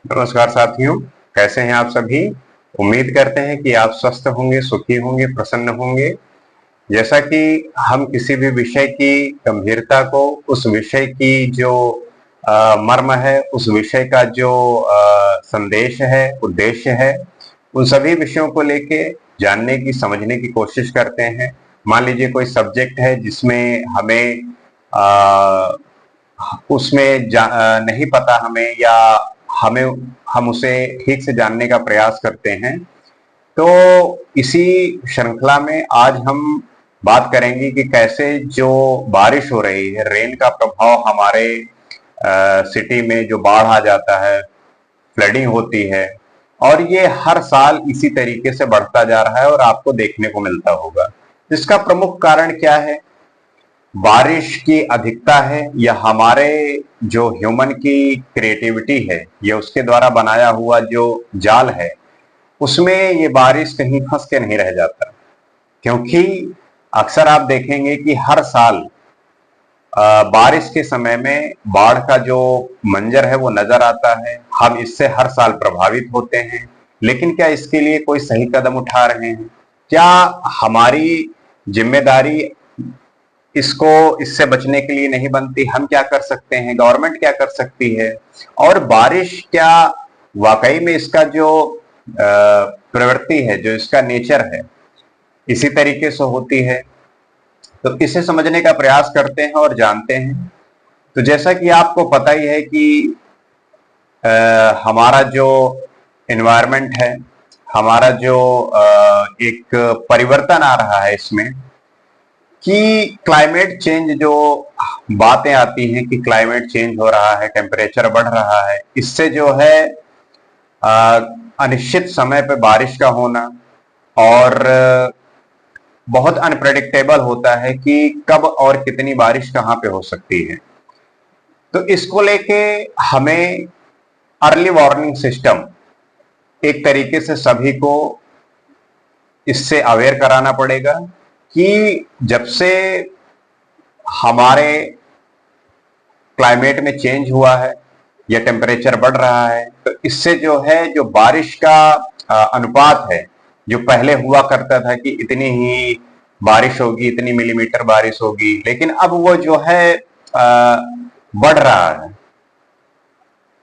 नमस्कार साथियों, कैसे हैं आप सभी। उम्मीद करते हैं कि आप स्वस्थ होंगे, सुखी होंगे, प्रसन्न होंगे। जैसा कि हम किसी भी विषय की गंभीरता को, उस विषय की जो मर्म है, उस विषय का जो संदेश है, उद्देश्य है, उन सभी विषयों को लेके जानने की, समझने की कोशिश करते हैं। मान लीजिए कोई सब्जेक्ट है जिसमें हमें अ, उसमें नहीं पता हमें, या हमें हम उसे ठीक से जानने का प्रयास करते हैं। तो इसी श्रृंखला में आज हम बात करेंगे कि कैसे जो बारिश हो रही है, रेन का प्रभाव हमारे सिटी में जो बाढ़ आ जाता है, फ्लडिंग होती है, और ये हर साल इसी तरीके से बढ़ता जा रहा है और आपको देखने को मिलता होगा। इसका प्रमुख कारण क्या है? बारिश की अधिकता है, या हमारे जो ह्यूमन की क्रिएटिविटी है, या उसके द्वारा बनाया हुआ जो जाल है, उसमें ये बारिश कहीं फंस के नहीं रह जाता। क्योंकि अक्सर आप देखेंगे कि हर साल बारिश के समय में बाढ़ का जो मंजर है वो नजर आता है। हम इससे हर साल प्रभावित होते हैं, लेकिन क्या इसके लिए कोई सही कदम उठा रहे हैं? क्या हमारी जिम्मेदारी इसको इससे बचने के लिए नहीं बनती? हम क्या कर सकते हैं, गवर्नमेंट क्या कर सकती है? और बारिश क्या वाकई में इसका जो प्रवृत्ति है, जो इसका नेचर है, इसी तरीके से होती है? तो इसे समझने का प्रयास करते हैं और जानते हैं। तो जैसा कि आपको पता ही है कि हमारा जो एनवायरनमेंट है, हमारा जो एक परिवर्तन आ रहा है इसमें, कि क्लाइमेट चेंज जो बातें आती हैं कि क्लाइमेट चेंज हो रहा है, टेम्परेचर बढ़ रहा है, इससे जो है अनिश्चित समय पे बारिश का होना, और बहुत अनप्रेडिक्टेबल होता है कि कब और कितनी बारिश कहाँ पे हो सकती है। तो इसको लेके हमें अर्ली वार्निंग सिस्टम एक तरीके से सभी को इससे अवेयर कराना पड़ेगा कि जब से हमारे क्लाइमेट में चेंज हुआ है या टेम्परेचर बढ़ रहा है, तो इससे जो है, जो बारिश का अनुपात है, जो पहले हुआ करता था कि इतनी ही बारिश होगी, इतनी मिलीमीटर बारिश होगी, लेकिन अब वो जो है बढ़ रहा है।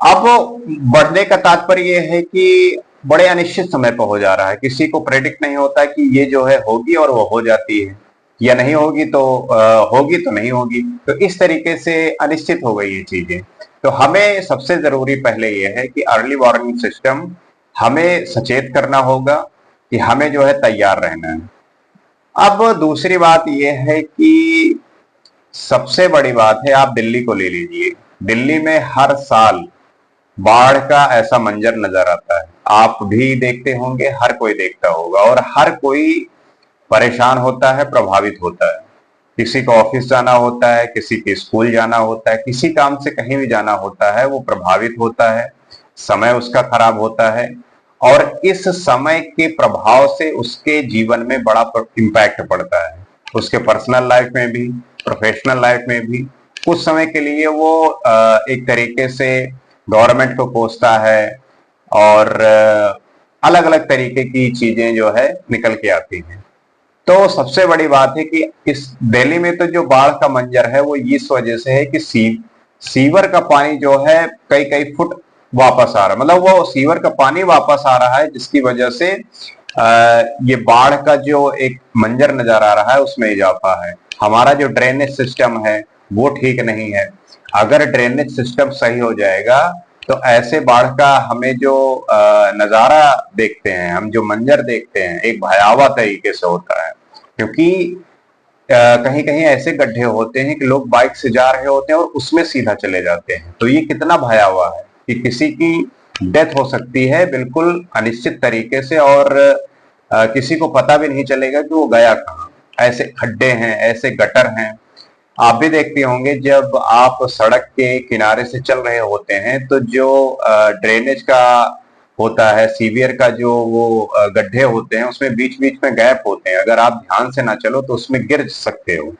अब बढ़ने का तात्पर्य यह है कि बड़े अनिश्चित समय पर हो जा रहा है, किसी को प्रेडिक्ट नहीं होता कि ये जो है होगी और वो हो जाती है, या नहीं होगी तो होगी तो नहीं होगी। तो इस तरीके से अनिश्चित हो गई ये चीजें। तो हमें सबसे जरूरी पहले ये है कि अर्ली वार्निंग सिस्टम हमें सचेत करना होगा कि हमें जो है तैयार रहना है। अब दूसरी बात यह है कि सबसे बड़ी बात है, आप दिल्ली को ले लीजिए। दिल्ली में हर साल बाढ़ का ऐसा मंजर नजर आता है, आप भी देखते होंगे, हर कोई देखता होगा, और हर कोई परेशान होता है, प्रभावित होता है। किसी को ऑफिस जाना होता है, किसी के स्कूल जाना होता है, किसी काम से कहीं भी जाना होता है, वो प्रभावित होता है, समय उसका खराब होता है। और इस समय के प्रभाव से उसके जीवन में बड़ा इम्पैक्ट पड़ता है, उसके पर्सनल लाइफ में भी, प्रोफेशनल लाइफ में भी। कुछ समय के लिए वो एक तरीके से गवर्नमेंट को कोसता है, और अलग अलग तरीके की चीजें जो है निकल के आती हैं। तो सबसे बड़ी बात है कि इस दिल्ली में तो जो बाढ़ का मंजर है वो इस वजह से है कि सीवर का पानी जो है कई कई फुट वापस आ रहा है, मतलब वो सीवर का पानी वापस आ रहा है, जिसकी वजह से ये बाढ़ का जो एक मंजर नजर आ रहा है उसमें इजाफा है। हमारा जो ड्रेनेज सिस्टम है वो ठीक नहीं है। अगर ड्रेनेज सिस्टम सही हो जाएगा तो ऐसे बाढ़ का हमें जो नजारा देखते हैं, हम जो मंजर देखते हैं, एक भयावह तरीके से होता है। क्योंकि कहीं कहीं ऐसे गड्ढे होते हैं कि लोग बाइक से जा रहे होते हैं और उसमें सीधा चले जाते हैं। तो ये कितना भयावह है कि किसी की डेथ हो सकती है बिल्कुल अनिश्चित तरीके से, और किसी को पता भी नहीं चलेगा कि वो गया कहाँ। ऐसे खड्डे हैं, ऐसे गटर हैं। आप भी देखते होंगे, जब आप सड़क के किनारे से चल रहे होते हैं तो जो ड्रेनेज का होता है, सीवियर का जो वो गड्ढे होते हैं, उसमें बीच बीच में गैप होते हैं, अगर आप ध्यान से ना चलो तो उसमें गिर सकते हो।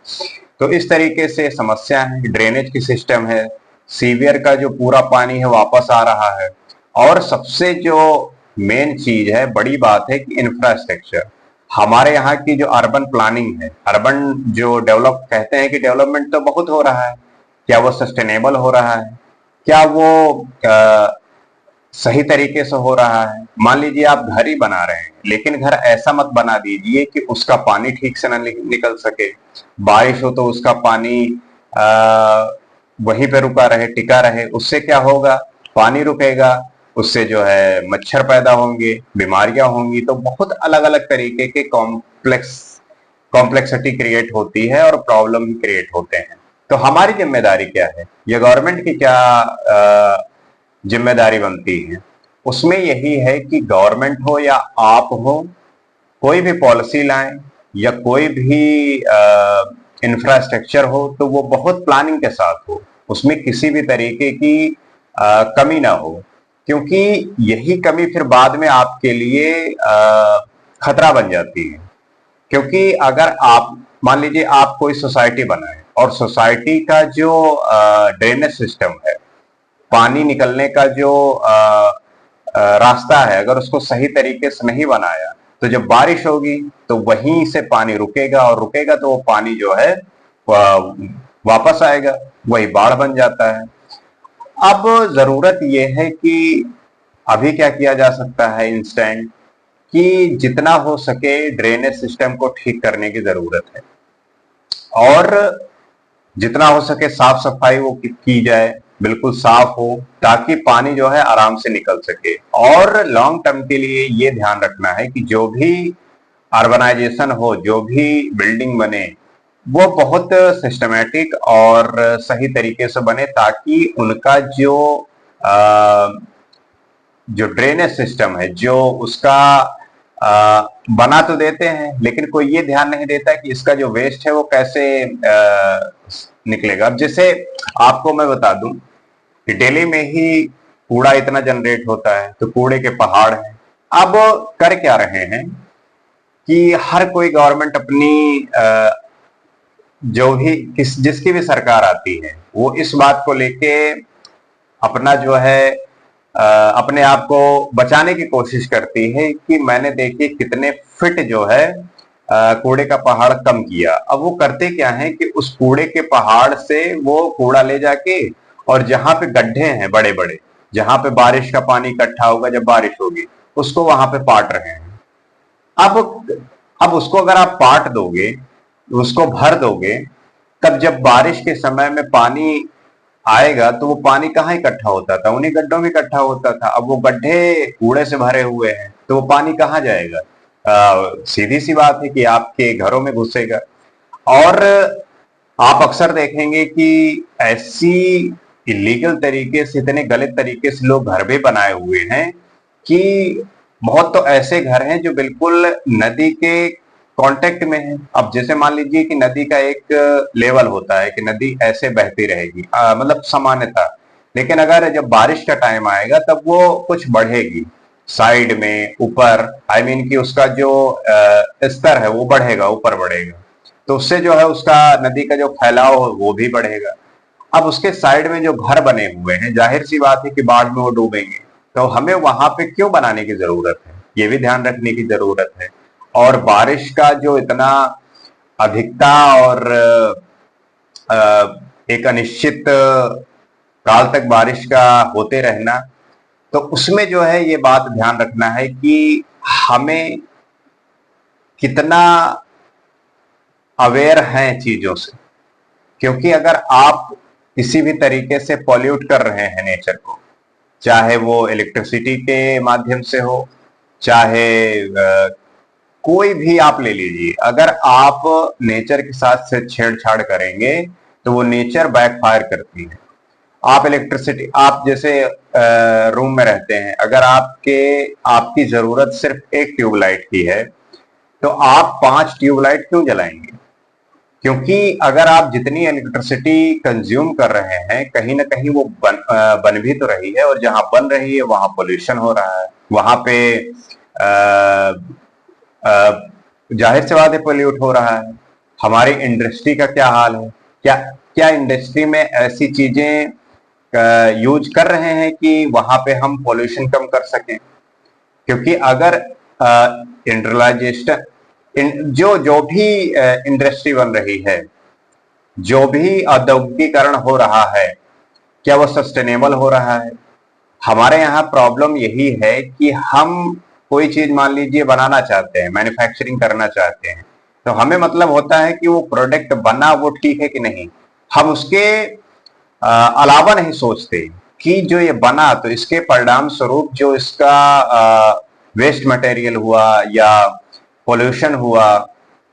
तो इस तरीके से समस्या है, ड्रेनेज की सिस्टम है, सीवियर का जो पूरा पानी है वापस आ रहा है, और सबसे जो मेन चीज है, बड़ी बात है कि इंफ्रास्ट्रक्चर। हमारे यहाँ की जो अर्बन प्लानिंग है, अर्बन जो डेवलप कहते हैं कि डेवलपमेंट तो बहुत हो रहा है, क्या वो सस्टेनेबल हो रहा है? क्या वो सही तरीके से हो रहा है? मान लीजिए आप घर ही बना रहे हैं, लेकिन घर ऐसा मत बना दीजिए कि उसका पानी ठीक से ना निकल सके। बारिश हो तो उसका पानी वहीं पे रुका रहे, टिका रहे। उससे क्या होगा? पानी रुकेगा, उससे जो है मच्छर पैदा होंगे, बीमारियां होंगी, तो बहुत अलग अलग तरीके के कॉम्प्लेक्सिटी क्रिएट होती है और प्रॉब्लम क्रिएट होते हैं। तो हमारी जिम्मेदारी क्या है, ये गवर्नमेंट की क्या जिम्मेदारी बनती है? उसमें यही है कि गवर्नमेंट हो या आप हो, कोई भी पॉलिसी लाएं या कोई भी इंफ्रास्ट्रक्चर हो, तो वो बहुत प्लानिंग के साथ हो, उसमें किसी भी तरीके की कमी ना हो, क्योंकि यही कमी फिर बाद में आपके लिए खतरा बन जाती है। क्योंकि अगर आप मान लीजिए आप कोई सोसाइटी बनाए और सोसाइटी का जो ड्रेनेज सिस्टम है, पानी निकलने का जो रास्ता है, अगर उसको सही तरीके से नहीं बनाया, तो जब बारिश होगी तो वहीं से पानी रुकेगा, और रुकेगा तो वो पानी जो है वापस आएगा, वही बाढ़ बन जाता है। अब जरूरत यह है कि अभी क्या किया जा सकता है इंस्टेंट, कि जितना हो सके ड्रेनेज सिस्टम को ठीक करने की जरूरत है, और जितना हो सके साफ सफाई वो की जाए, बिल्कुल साफ हो, ताकि पानी जो है आराम से निकल सके। और लॉन्ग टर्म के लिए ये ध्यान रखना है कि जो भी अर्बनाइजेशन हो, जो भी बिल्डिंग बने, वो बहुत सिस्टमेटिक और सही तरीके से बने, ताकि उनका जो ड्रेनेज सिस्टम है, जो उसका बना तो देते हैं, लेकिन कोई ये ध्यान नहीं देता कि इसका जो वेस्ट है वो कैसे निकलेगा। अब जैसे आपको मैं बता दूं कि दिल्ली में ही कूड़ा इतना जनरेट होता है, तो कूड़े के पहाड़ हैं। अब कर क्या रहे हैं कि हर कोई गवर्नमेंट अपनी जो भी जिसकी भी सरकार आती है, वो इस बात को लेके अपना जो है अपने आप को बचाने की कोशिश करती है कि मैंने देखिए कितने फिट जो है कूड़े का पहाड़ कम किया। अब वो करते क्या है कि उस कूड़े के पहाड़ से वो कूड़ा ले जाके, और जहां पे गड्ढे हैं बड़े बड़े, जहां पे बारिश का पानी इकट्ठा होगा जब बारिश होगी, उसको वहां पे पाट रहे हैं। अब अब उसको अगर आप पाट दोगे, उसको भर दोगे, तब जब बारिश के समय में पानी आएगा तो वो पानी कहाँ इकट्ठा होता था? उन्हीं गड्ढों में इकट्ठा होता था। अब वो गड्ढे कूड़े से भरे हुए हैं, तो वो पानी कहाँ जाएगा? सीधी सी बात है कि आपके घरों में घुसेगा। और आप अक्सर देखेंगे कि ऐसी इलीगल तरीके से, इतने गलत तरीके से लोग घर भी बनाए हुए हैं कि बहुत तो ऐसे घर हैं जो बिल्कुल नदी के कांटेक्ट में है। अब जैसे मान लीजिए कि नदी का एक लेवल होता है कि नदी ऐसे बहती रहेगी, मतलब सामान्यता, लेकिन अगर जब बारिश का टाइम आएगा तब वो कुछ बढ़ेगी साइड में, ऊपर, आई मीन कि उसका जो स्तर है वो बढ़ेगा, ऊपर बढ़ेगा, तो उससे जो है उसका नदी का जो फैलाव वो भी बढ़ेगा। अब उसके साइड में जो घर बने हुए हैं, जाहिर सी बात है कि बाढ़ में वो डूबेंगे, तो हमें वहां पे क्यों बनाने की जरूरत है, ये भी ध्यान रखने की जरूरत है। और बारिश का जो इतना अधिकता और एक अनिश्चित काल तक बारिश का होते रहना, तो उसमें जो है ये बात ध्यान रखना है कि हमें कितना अवेयर हैं चीजों से। क्योंकि अगर आप किसी भी तरीके से पॉल्यूट कर रहे हैं नेचर को, चाहे वो इलेक्ट्रिसिटी के माध्यम से हो, चाहे कोई भी आप ले लीजिए, अगर आप नेचर के साथ से छेड़छाड़ करेंगे तो वो नेचर बैकफायर करती है। आप इलेक्ट्रिसिटी, आप जैसे रूम में रहते हैं, अगर आपकी जरूरत सिर्फ एक ट्यूबलाइट की है, तो आप 5 ट्यूबलाइट क्यों जलाएंगे? क्योंकि अगर आप जितनी इलेक्ट्रिसिटी कंज्यूम कर रहे हैं, कहीं ना कहीं वो बन भी तो रही है, और जहां बन रही है वहां पोल्यूशन हो रहा है, वहां पे जाहिर सी बात है पोल्यूट हो रहा है। हमारी इंडस्ट्री का क्या हाल है? क्या क्या इंडस्ट्री में ऐसी चीजें यूज कर रहे हैं कि वहां पे हम पॉल्यूशन कम कर सकें। क्योंकि अगर इंडस्ट्रियलाइजेशन जो भी इंडस्ट्री बन रही है, जो भी औद्योगिकीकरण हो रहा है, क्या वो सस्टेनेबल हो रहा है? हमारे यहाँ प्रॉब्लम यही है कि हम कोई चीज मान लीजिए बनाना चाहते हैं, मैन्युफैक्चरिंग करना चाहते हैं, तो हमें मतलब होता है कि वो प्रोडक्ट बना वो ठीक है कि नहीं। हम उसके अलावा नहीं सोचते कि जो ये बना तो इसके परिणाम स्वरूप जो इसका वेस्ट मटेरियल हुआ या पोल्यूशन हुआ,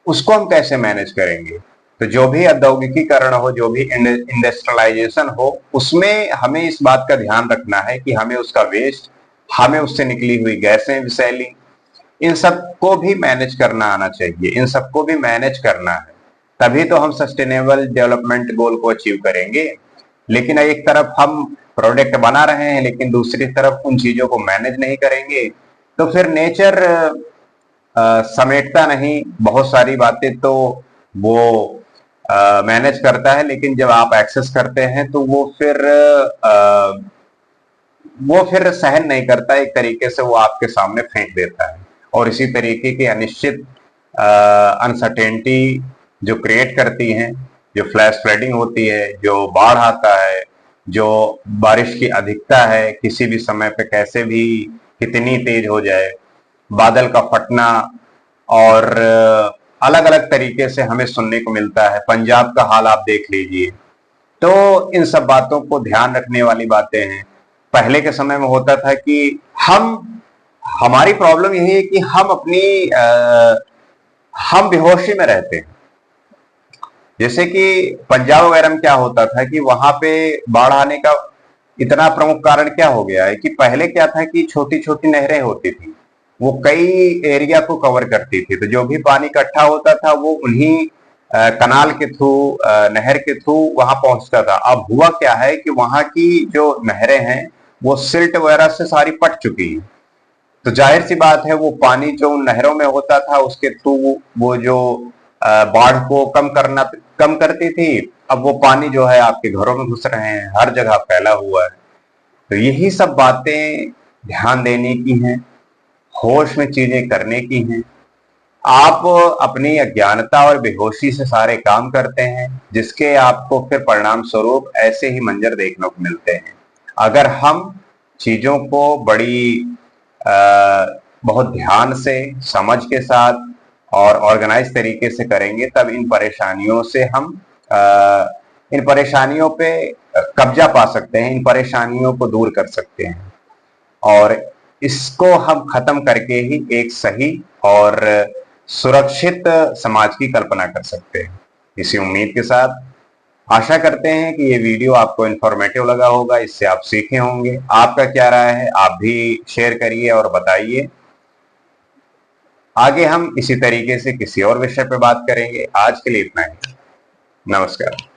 उसको हम कैसे मैनेज करेंगे। तो जो भी औद्योगिकीकरण हो, जो भी इंडस्ट्रियलाइजेशन हो, उसमें हमें इस बात का ध्यान रखना है कि हमें उसका वेस्ट, हमें उससे निकली हुई गैसें विषैली, इन सबको भी मैनेज करना आना चाहिए, इन सबको भी मैनेज करना है, तभी तो हम सस्टेनेबल डेवलपमेंट गोल को अचीव करेंगे। लेकिन एक तरफ हम प्रोडक्ट बना रहे हैं, लेकिन दूसरी तरफ उन चीजों को मैनेज नहीं करेंगे, तो फिर नेचर समेटता नहीं। बहुत सारी बातें तो वो मैनेज करता है, लेकिन जब आप एक्सेस करते हैं तो वो फिर सहन नहीं करता, एक तरीके से वो आपके सामने फेंक देता है। और इसी तरीके की अनिश्चित अनसर्टेनिटी जो क्रिएट करती हैं, जो फ्लैश फ्लडिंग होती है, जो बाढ़ आता है, जो बारिश की अधिकता है, किसी भी समय पे कैसे भी कितनी तेज हो जाए, बादल का फटना, और अलग अलग तरीके से हमें सुनने को मिलता है। पंजाब का हाल आप देख लीजिए। तो इन सब बातों को ध्यान रखने वाली बातें हैं। पहले के समय में होता था कि हमारी प्रॉब्लम यही है कि हम बेहोशी में रहते हैं। जैसे कि पंजाब वगैरह में क्या होता था कि वहां पे बाढ़ आने का इतना प्रमुख कारण क्या हो गया है कि पहले क्या था कि छोटी छोटी नहरें होती थी, वो कई एरिया को कवर करती थी, तो जो भी पानी इकट्ठा होता था वो उन्हीं कनाल के थ्रू, नहर के थ्रू वहां पहुंचता था। अब हुआ क्या है कि वहां की जो नहरें हैं वो सिल्ट वगैरह से सारी पट चुकी हैं। तो जाहिर सी बात है, वो पानी जो उन नहरों में होता था उसके थ्रू वो जो बाढ़ को कम करती थी, अब वो पानी जो है आपके घरों में घुस रहे हैं, हर जगह फैला हुआ है। तो यही सब बातें ध्यान देने की हैं, होश में चीजें करने की हैं। आप अपनी अज्ञानता और बेहोशी से सारे काम करते हैं, जिसके आपको फिर परिणाम स्वरूप ऐसे ही मंजर देखने को मिलते हैं। अगर हम चीजों को बहुत ध्यान से, समझ के साथ और ऑर्गेनाइज तरीके से करेंगे, तब इन परेशानियों पे कब्जा पा सकते हैं, इन परेशानियों को दूर कर सकते हैं, और इसको हम खत्म करके ही एक सही और सुरक्षित समाज की कल्पना कर सकते हैं। इसी उम्मीद के साथ आशा करते हैं कि ये वीडियो आपको इंफॉर्मेटिव लगा होगा, इससे आप सीखे होंगे। आपका क्या राय है, आप भी शेयर करिए और बताइए। आगे हम इसी तरीके से किसी और विषय पर बात करेंगे। आज के लिए इतना ही। नमस्कार।